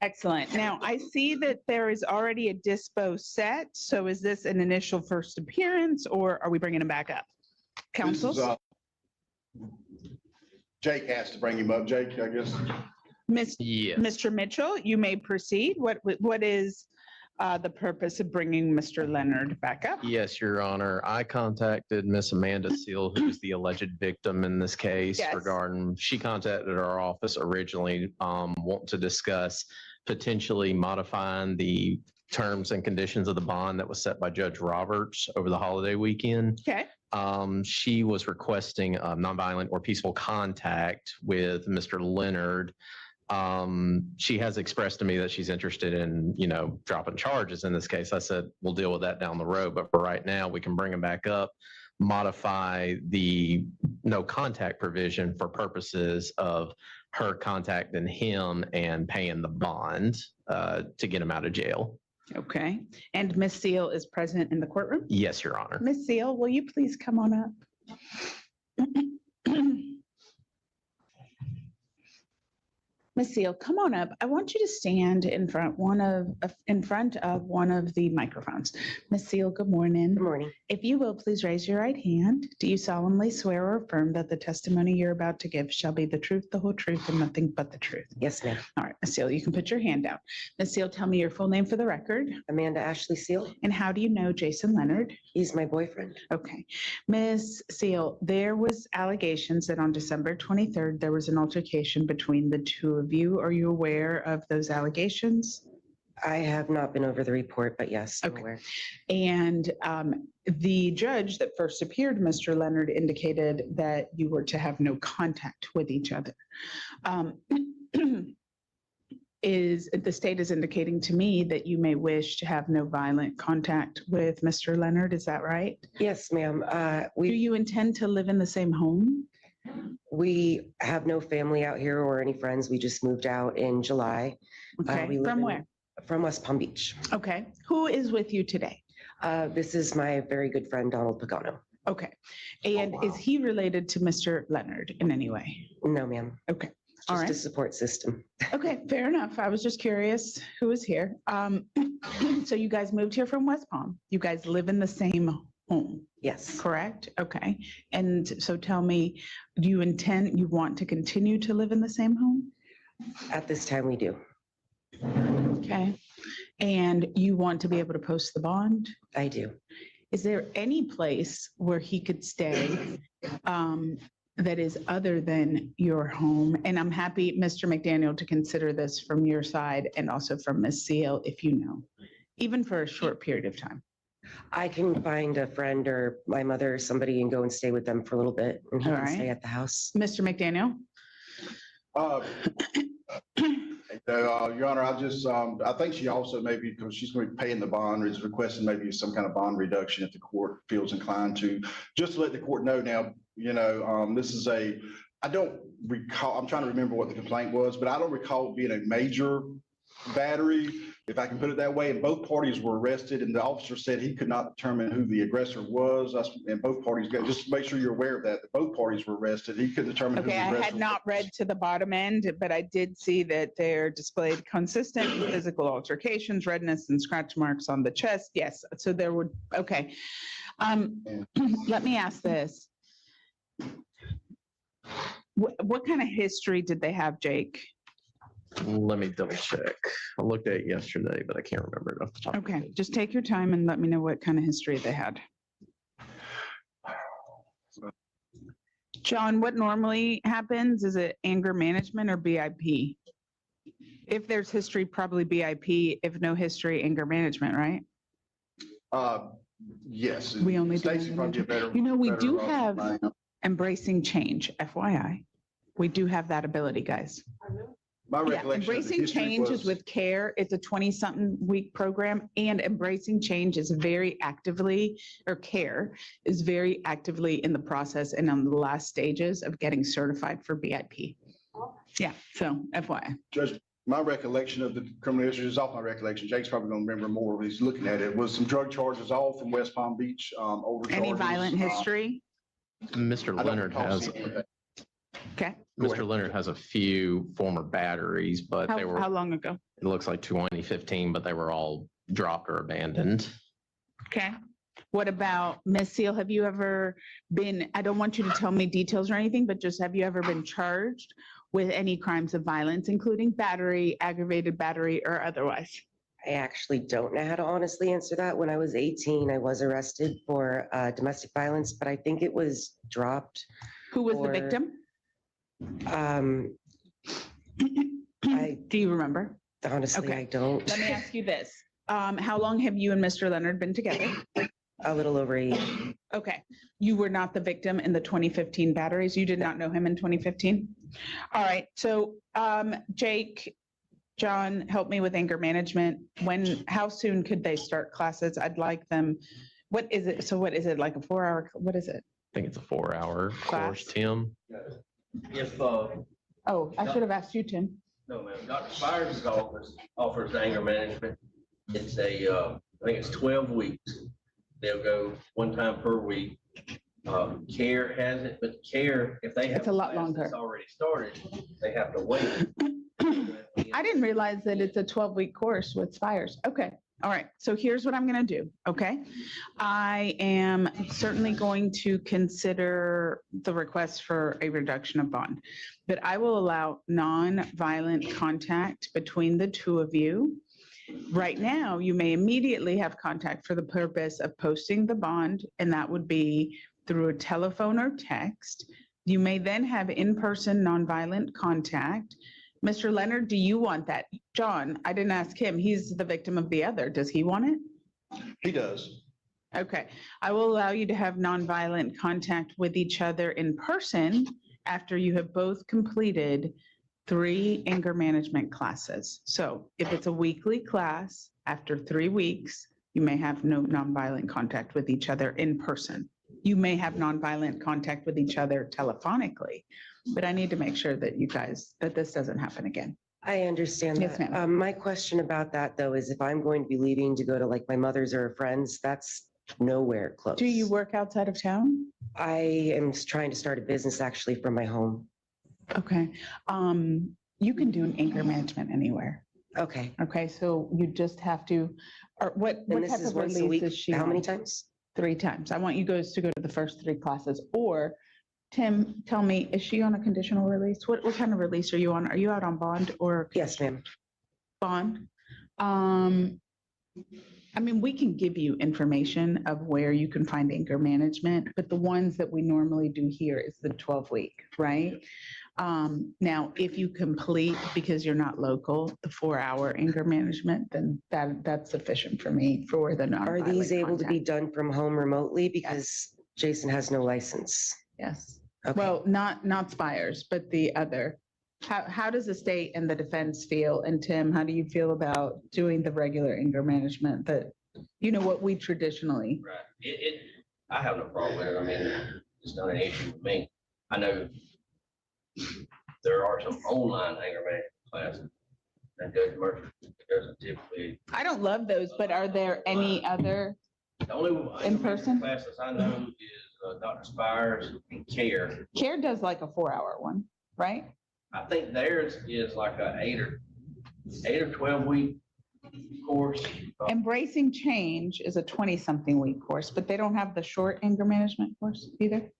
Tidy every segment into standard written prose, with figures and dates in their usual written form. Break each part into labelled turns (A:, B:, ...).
A: Excellent. Now, I see that there is already a dispo set. So is this an initial first appearance or are we bringing him back up? Counsels?
B: Jake has to bring him up. Jake, I guess.
C: Yes.
A: Mr. Mitchell, you may proceed. What is the purpose of bringing Mr. Leonard back up?
C: Yes, Your Honor. I contacted Miss Amanda Seal, who is the alleged victim in this case,
A: Yes.
C: regarding, she contacted our office originally, want to discuss potentially modifying the terms and conditions of the bond that was set by Judge Roberts over the holiday weekend.
A: Okay.
C: She was requesting nonviolent or peaceful contact with Mr. Leonard. She has expressed to me that she's interested in, dropping charges in this case. I said, we'll deal with that down the road. But for right now, we can bring him back up, modify the no contact provision for purposes of her contacting him and paying the bond to get him out of jail.
A: Okay. And Ms. Seal is present in the courtroom?
C: Yes, Your Honor.
A: Ms. Seal, will you please come on up? Ms. Seal, come on up. I want you to stand in front of one of the microphones. Ms. Seal, good morning.
D: Good morning.
A: If you will, please raise your right hand. Do you solemnly swear or affirm that the testimony you're about to give shall be the truth, the whole truth, and nothing but the truth?
D: Yes, ma'am.
A: All right, Ms. Seal, you can put your hand down. Ms. Seal, tell me your full name for the record.
D: Amanda Ashley Seal.
A: And how do you know Jason Leonard?
D: He's my boyfriend.
A: Okay. Ms. Seal, there was allegations that on December 23rd, there was an altercation between the two of you. Are you aware of those allegations?
D: I have not been over the report, but yes, I'm
A: Okay.
D: aware.
A: And the judge that first appeared, Mr. Leonard, indicated that you were to have no contact with each other. The state is indicating to me that you may wish to have no violent contact with Mr. Leonard. Is that right?
D: Yes, ma'am.
A: Do you intend to live in the same home?
D: We have no family out here or any friends. We just moved out in July.
A: Okay.
D: we live
A: From
D: in-
A: where?
D: From West Palm Beach.
A: Okay. Who is with you today?
D: This is my very good friend, Donald Pagano.
A: Okay. And is he related to Mr. Leonard in any way?
D: No, ma'am.
A: Okay. All
D: Just
A: right.
D: a support system.
A: Okay, fair enough. I was just curious who is here. So you guys moved here from West Palm. You guys live in the same home,
D: Yes.
A: correct? Okay. And so tell me, do you want to continue to live in the same home?
D: At this time, we do.
A: Okay. And you want to be able to post the bond?
D: I do.
A: Is there any place where he could stay that is other than your home? And I'm happy, Mr. McDaniel, to consider this from your side and also from Ms. Seal, if you know, even for a short period of time.
D: I can find a friend or my mother or somebody and go and stay with them for a little bit and he
A: All
D: can
A: right.
D: stay at the house.
A: Mr. McDaniel?
B: Your Honor, I think she also maybe, because she's going to be paying the bond, or is requesting maybe some kind of bond reduction if the court feels inclined to. Just to let the court know now, this is I don't recall, I'm trying to remember what the complaint was, but I don't recall it being a major battery, if I can put it that way. And both parties were arrested, and the officer said he could not determine who the aggressor was. And both parties got, just to make sure you're aware of that both parties were arrested. He couldn't determine who the
A: Okay, I
B: aggressor
A: had
B: was.
A: not read to the bottom end, but I did see that they're displayed consistent physical altercations, redness and scratch marks on the chest. Yes, so there would, okay. Let me ask this. What kind of history did they have, Jake?
C: Let me double check. I looked at it yesterday, but I can't remember it off the top.
A: Okay, just take your time and let me know what kind of history they had. John, what normally happens? Is it anger management or BIP? If there's history, probably BIP. If no history, anger management, right?
B: Yes.
A: We only do
B: Stacy
A: anger
B: probably a better.
A: we
B: better,
A: do have
B: mind.
A: embracing change, FYI. We do have that ability, guys.
B: My
A: Yeah,
B: recollection of the
A: embracing
B: history
A: change is
B: was-
A: with CARE. It's a 20-something week program, and embracing change is very actively, or CARE is very actively in the process and on the last stages of getting certified for BIP. Yeah, so FYI.
B: Judge, my recollection of the criminal history is off my recollection. Jake's probably going to remember more. He's looking at it. Was some drug charges all from West Palm Beach, over
A: Any
B: charges,
A: violent history?
C: Mr.
B: I don't
C: Leonard
B: recall
C: has,
B: seeing that.
A: Okay.
B: Go ahead.
C: Mr. Leonard has a few former batteries, but they
A: How
C: were,
A: long ago?
C: it looks like 2015, but they were all dropped or abandoned.
A: Okay. What about Miss Seal? Have you ever been, I don't want you to tell me details or anything, but just have you ever been charged with any crimes of violence, including battery, aggravated battery, or otherwise?
D: I actually don't know how to honestly answer that. When I was 18, I was arrested for domestic violence, but I think it was dropped.
A: Who was the
D: Or-
A: victim?
D: Um, I
A: Do you remember?
D: honestly,
A: Okay.
D: I don't.
A: Let me ask you this. How long have you and Mr. Leonard been together?
D: A little over 8.
A: Okay. You were not the victim in the 2015 batteries. You did not know him in 2015? All right. So Jake, John, help me with anger management. How soon could they start classes? I'd like them. What is it? So what is it, like a 4-hour? What is it?
C: I think it's a 4-hour course,
A: Class.
C: Tim.
E: If,
A: Oh, I should have asked you, Tim.
E: no, ma'am, Dr. Spires' office offers anger management. It's I think it's 12 weeks. They'll go 1 time per week. CARE has it, but CARE, if they have.
A: It's a lot
E: class
A: longer.
E: that's already started, they have to wait.
A: I didn't realize that it's a 12-week course with Spires. Okay. All right. So here's what I'm going to do. Okay. I am certainly going to consider the request for a reduction of bond, but I will allow non-violent contact between the two of you. Right now, you may immediately have contact for the purpose of posting the bond, and that would be through a telephone or text. You may then have in-person nonviolent contact. Mr. Leonard, do you want that? John, I didn't ask him. He's the victim of the other. Does he want it?
B: He does.
A: Okay. I will allow you to have nonviolent contact with each other in person after you have both completed 3 anger management classes. So if it's a weekly class, after 3 weeks, you may have no nonviolent contact with each other in person. You may have nonviolent contact with each other telephonically, but I need to make sure that that this doesn't happen again.
D: I understand
A: Yes,
D: that.
A: ma'am.
D: My question about that though is if I'm going to be leaving to go to like my mother's or a friend's, that's nowhere close.
A: Do you work outside of town?
D: I am trying to start a business actually from my home.
A: Okay. You can do an anger management anywhere.
D: Okay.
A: Okay, so you just have to, or what
D: And
A: type
D: this is
A: of
D: once a
A: release
D: week.
A: is she
D: How many
A: on?
D: times?
A: 3 times. I want you guys to go to the first 3 classes, or Tim, tell me, is she on a conditional release? What kind of release are you on? Are you out on bond or
D: Yes, ma'am.
A: bond? I mean, we can give you information of where you can find anger management, but the ones that we normally do here is the 12-week, right? Now, if you complete, because you're not local, the 4-hour anger management, then that's sufficient for me for the
D: Are
A: nonviolent
D: these able to be
A: contact.
D: done from home remotely? Because Jason has no license.
A: Yes.
D: Okay.
A: Well, not Spires, but the other. How does the state and the defense feel? And Tim, how do you feel about doing the regular anger management that, what we traditionally?
E: Right. I have no problem with it. I mean, it's not an issue with me. I know there are some online anger management classes that Judge Murphy doesn't typically.
A: I don't love those, but are there any other?
E: The only
A: In person?
E: classes I know is Dr. Spires and CARE.
A: CARE does like a 4-hour one, right?
E: I think theirs is like a 8 or 12 week course.
A: Embracing Change is a 20-something week course, but they don't have the short anger management course either.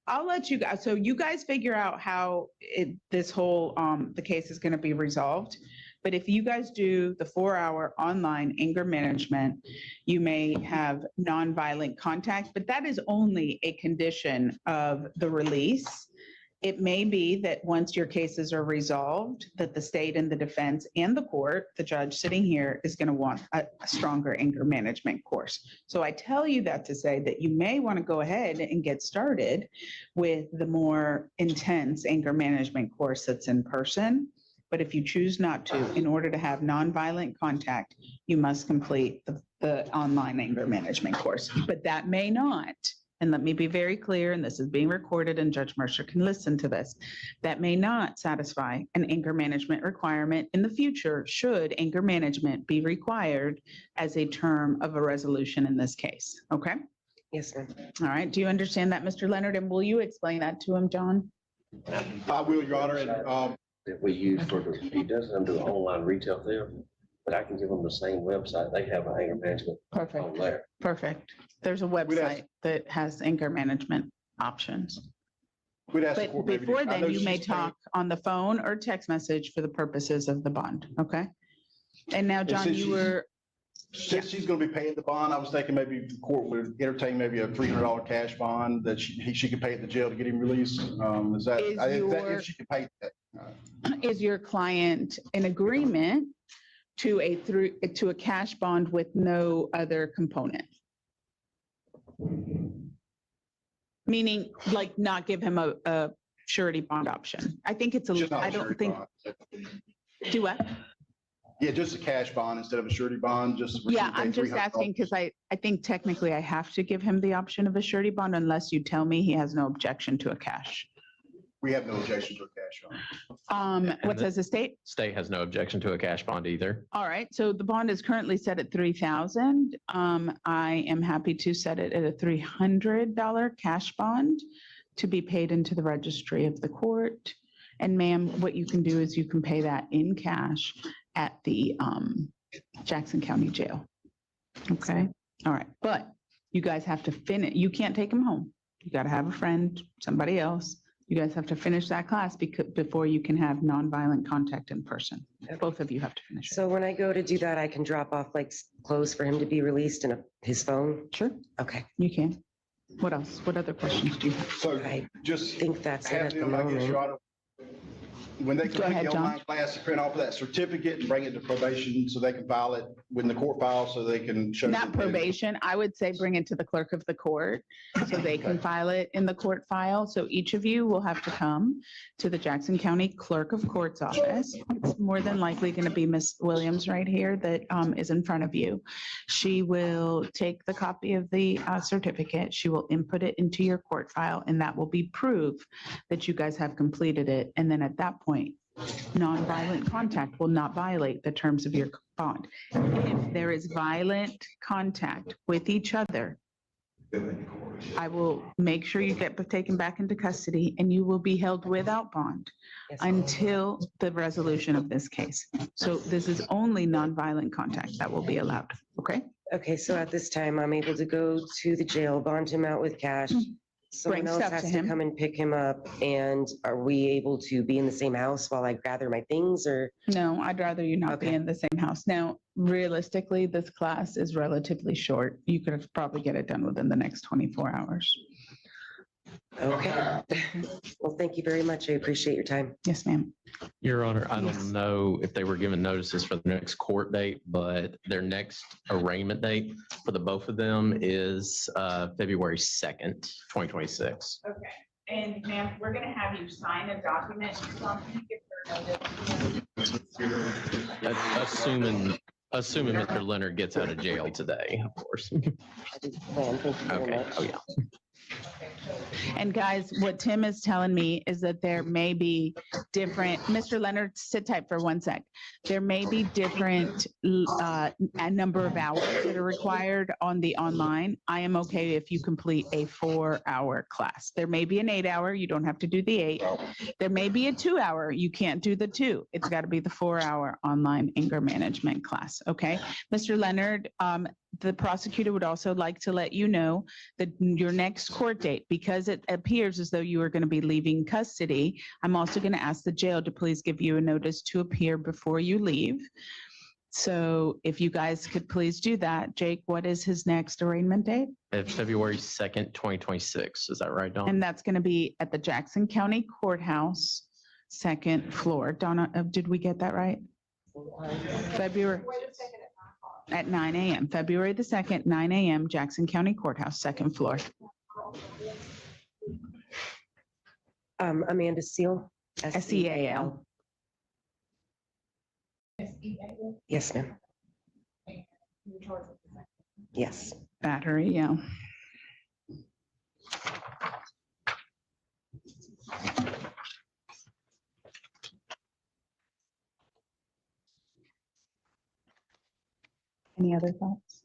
A: I'll let you guys, so you guys figure out how this whole, the case is going to be resolved. But if you guys do the 4-hour online anger management, you may have nonviolent contact, but that is only a condition of the release. It may be that once your cases are resolved, that the state and the defense and the court, the judge sitting here, is going to want a stronger anger management course. So I tell you that to say that you may want to go ahead and get started with the more intense anger management course that's in person. But if you choose not to, in order to have nonviolent contact, you must complete the online anger management course. But that may not, and let me be very clear, and this is being recorded and Judge Mercer can listen to this, that may not satisfy an anger management requirement in the future should anger management be required as a term of a resolution in this case, okay?
D: Yes, ma'am.
A: All right, do you understand that, Mr. Leonard? And will you explain that to him, John?
B: I will, Your Honor, and,
E: That we use for the, he doesn't do online retail theft, but I can give them the same website. They have an anger management on
A: Perfect,
E: there.
A: perfect. There's a website that has anger management options.
B: we'd ask the
A: But
B: court maybe.
A: before
B: I know
A: then, you may
B: she's paying-
A: talk on the phone or text message for the purposes of the bond, okay? And now, John,
B: since
A: you
B: she's-
A: were,
B: Since she's gonna be paying the bond, I was thinking maybe the court would entertain maybe a $300 cash bond that she could pay at the jail to get him released. Is that,
A: Is
B: if she could pay that?
A: is your client in agreement to a cash bond with no other component? Meaning, like, not give him a surety bond option. I think it's
B: Just not
A: I
B: a
A: don't
B: surety
A: think,
B: bond.
A: do what?
B: Yeah, just a cash bond instead of a surety bond, just.
A: Yeah, I'm just asking because I think technically I have to give him the option of a surety bond unless you tell me he has no objection to a cash.
B: We have no objection to a cash bond.
A: What says the state?
C: State has no objection to a cash bond either.
A: All right, so the bond is currently set at 3,000. I am happy to set it at a $300 cash bond to be paid into the registry of the court. And ma'am, what you can do is you can pay that in cash at the Jackson County Jail. Okay, all right, but you guys have to finish, you can't take him home. You got to have a friend, somebody else. You guys have to finish that class before you can have nonviolent contact in person. Both of you have to finish it.
D: So when I go to do that, I can drop off like clothes for him to be released and his phone?
A: Sure,
D: Okay,
A: you can. What else? What other questions do you have?
B: So
D: I
B: just
D: think that's it
B: have
D: at the
B: them, I guess,
D: moment.
B: Your Honor, when they
A: Go
B: complete
A: ahead,
B: the
A: John.
B: online class, print off that certificate and bring it to probation so they can file it when the court files so they can show.
A: Not
B: that-
A: probation. I would say bring it to the clerk of the court so they can file it in the court file. So each of you will have to come to the Jackson County Clerk of Court's office. It's more than likely going to be Miss Williams right here that is in front of you. She will take the copy of the certificate. She will input it into your court file, and that will be proof that you guys have completed it. And then at that point, nonviolent contact will not violate the terms of your bond. If there is violent contact with each other, I will make sure you get taken back into custody and you will be held without bond
D: Yes, ma'am.
A: until the resolution of this case. So this is only nonviolent contact that will be allowed, okay?
D: Okay, so at this time, I'm able to go to the jail, bond him out with cash. Someone else
A: stuff
D: has
A: to
D: to
A: him.
D: come and pick him up. And are we able to be in the same house while I gather my things or?
A: No, I'd rather you not be
D: Okay.
A: in the same house. Now, realistically, this class is relatively short. You could probably get it done within the next 24 hours.
D: Okay. Well, thank you very much. I appreciate your time.
A: Yes, ma'am.
C: Your Honor, I
A: Yes.
C: don't know if they were given notices for the next court date, but their next arraignment date for the both of them is February 2nd, 2026.
A: Okay, and ma'am, we're gonna have you sign a document.
C: Assuming Mr. Leonard gets out of jail today, of course.
D: I did plan. Thank you very
C: Okay,
D: much.
C: oh, yeah.
A: And guys, what Tim is telling me is that there may be different, Mr. Leonard, sit tight for 1 sec. There may be different a number of hours that are required on the online. I am okay if you complete a 4-hour class. There may be an 8-hour, you don't have to do the 8. There may be a 2-hour, you can't do the 2. It's got to be the 4-hour online anger management class, okay? Mr. Leonard, the prosecutor would also like to let you know that your next court date, because it appears as though you are going to be leaving custody, I'm also going to ask the jail to please give you a notice to appear before you leave. So if you guys could please do that. Jake, what is his next arraignment date?
C: February 2nd, 2026. Is that right, Dawn?
A: And that's going to be at the Jackson County Courthouse, 2nd floor. Donna, did we get that right? February. At 9 a.m., February the 2nd, 9 a.m., Jackson County Courthouse, 2nd floor.
D: Amanda Seal.
A: SEAL.
D: Yes, ma'am. Yes.
A: Battery, yeah. Any other thoughts?